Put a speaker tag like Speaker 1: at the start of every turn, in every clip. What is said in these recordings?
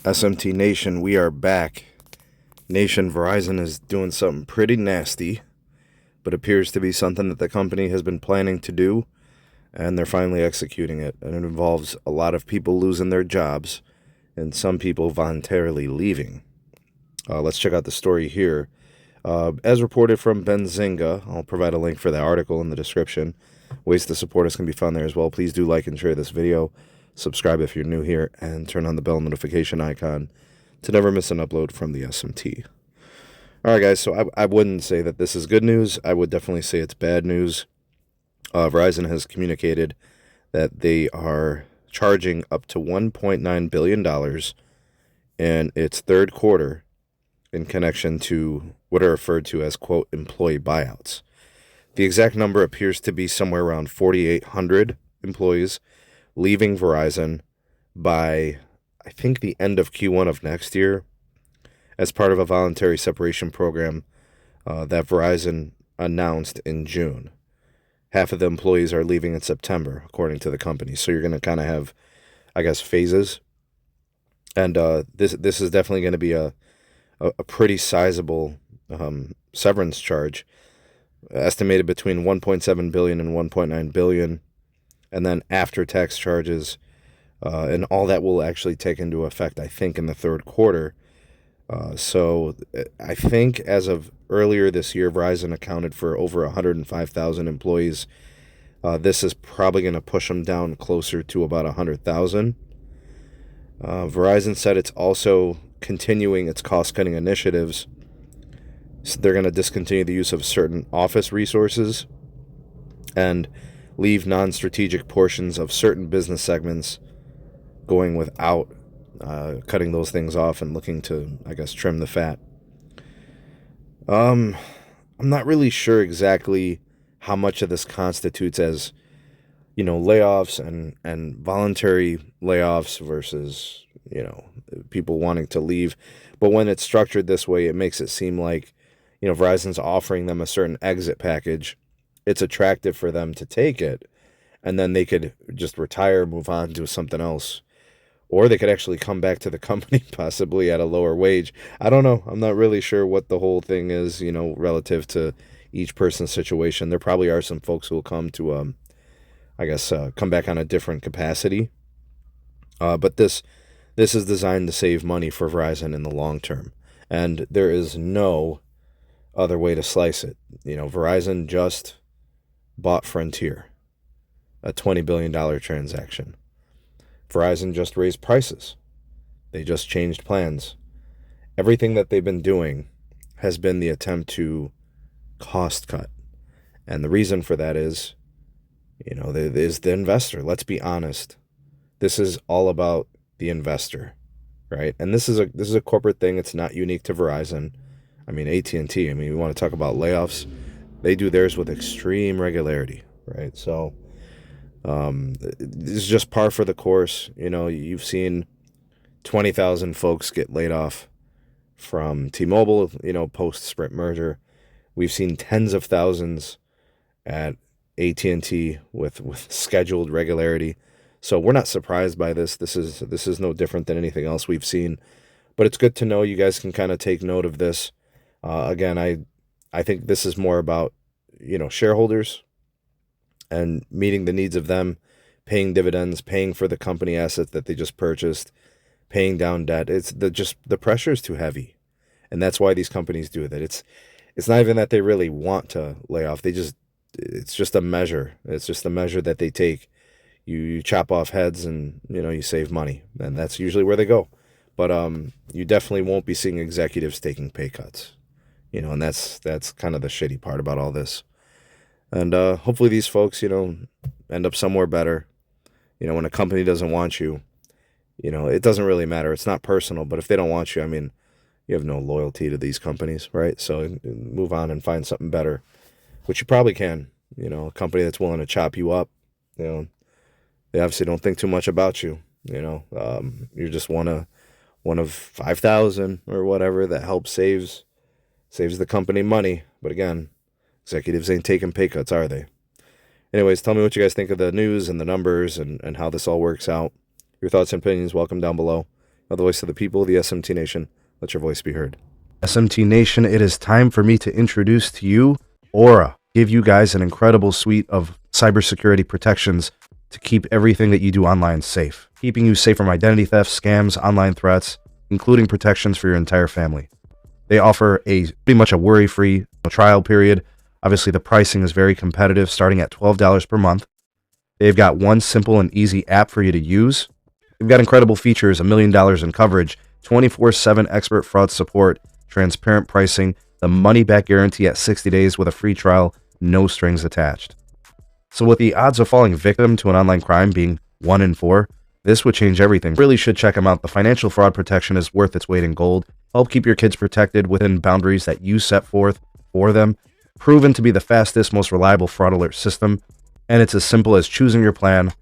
Speaker 1: SMT Nation, we are back. Nation, Verizon is doing something pretty nasty, but appears to be something that the company has been planning to do, and they're finally executing it. And it involves a lot of people losing their jobs and some people voluntarily leaving. Let's check out the story here. As reported from Benzinga, I'll provide a link for the article in the description. Ways to support us can be found there as well. Please do like and share this video. Subscribe if you're new here, and turn on the bell notification icon to never miss an upload from the SMT. All right, guys, so I wouldn't say that this is good news. I would definitely say it's bad news. Verizon has communicated that they are charging up to $1.9 billion in its third quarter in connection to what are referred to as, quote, employee buyouts. The exact number appears to be somewhere around 4,800 employees leaving Verizon by, I think, the end of Q1 of next year as part of a voluntary separation program that Verizon announced in June. Half of the employees are leaving in September, according to the company. So you're going to kind of have, I guess, phases. And this is definitely going to be a pretty sizable severance charge, estimated between $1.7 billion and $1.9 billion. And then after-tax charges, and all that will actually take into effect, I think, in the third quarter. So I think as of earlier this year, Verizon accounted for over 105,000 employees. This is probably going to push them down closer to about 100,000. Verizon said it's also continuing its cost-cutting initiatives. So they're going to discontinue the use of certain office resources and leave non-strategic portions of certain business segments going without cutting those things off and looking to, I guess, trim the fat. I'm not really sure exactly how much of this constitutes as, layoffs and voluntary layoffs versus, people wanting to leave. But when it's structured this way, it makes it seem like, Verizon's offering them a certain exit package. It's attractive for them to take it, and then they could just retire, move on to something else. Or they could actually come back to the company possibly at a lower wage. I don't know. I'm not really sure what the whole thing is, relative to each person's situation. There probably are some folks who will come to, come back on a different capacity. But this is designed to save money for Verizon in the long term. And there is no other way to slice it. Verizon just bought Frontier, a $20 billion transaction. Verizon just raised prices. They just changed plans. Everything that they've been doing has been the attempt to cost cut. And the reason for that is, is the investor. Let's be honest. This is all about the investor, right? And this is a corporate thing. It's not unique to Verizon. AT&T, we want to talk about layoffs. They do theirs with extreme regularity, right? So this is just par for the course. You've seen 20,000 folks get laid off from T-Mobile, post-Sprint merger. We've seen tens of thousands at AT&T with scheduled regularity. So we're not surprised by this. This is no different than anything else we've seen. But it's good to know. You guys can kind of take note of this. Again, I think this is more about, shareholders and meeting the needs of them, paying dividends, paying for the company assets that they just purchased, paying down debt. It's the pressure is too heavy. And that's why these companies do that. It's not even that they really want to lay off. It's just a measure. It's just a measure that they take. You chop off heads and, you save money. And that's usually where they go. But you definitely won't be seeing executives taking pay cuts. And that's kind of the shitty part about all this. And hopefully these folks, end up somewhere better. When a company doesn't want you, it doesn't really matter. It's not personal, but if they don't want you, you have no loyalty to these companies, right? So move on and find something better, which you probably can. A company that's willing to chop you up, they obviously don't think too much about you. You're just one of 5,000 or whatever that helps saves the company money. But again, executives ain't taking pay cuts, are they? Anyways, tell me what you guys think of the news and the numbers and how this all works out. Your thoughts and opinions, welcome down below. the voice of the people, the SMT Nation. Let your voice be heard. SMT Nation, it is time for me to introduce to you Aura. Give you guys an incredible suite of cybersecurity protections to keep everything that you do online safe, keeping you safe from identity theft, scams, online threats, including protections for your entire family. They offer pretty much a worry-free trial period. Obviously, the pricing is very competitive, starting at $12 per month. They've got one simple and easy app for you to use. They've got incredible features, $1 million in coverage, 24/7 expert fraud support, transparent pricing, the money-back guarantee at 60 days with a free trial, no strings attached. So with the odds of falling victim to an online crime being 1 in 4, this would change everything. Really should check them out. The financial fraud protection is worth its weight in gold. Help keep your kids protected within boundaries that you set forth for them. Proven to be the fastest, most reliable fraud alert system. And it's as simple as choosing your plan,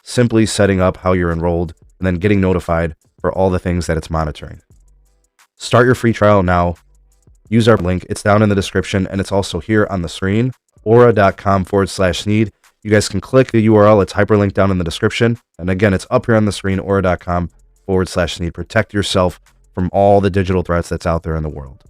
Speaker 1: simply setting up how you're enrolled, and then getting notified for all the things that it's monitoring. Start your free trial now. Use our link. It's down in the description, and it's also here on the screen, aura.com/Sneed. You guys can click the URL. It's hyperlinked down in the description. And again, it's up here on the screen, aura.com/Sneed. Protect yourself from all the digital threats that's out there in the world.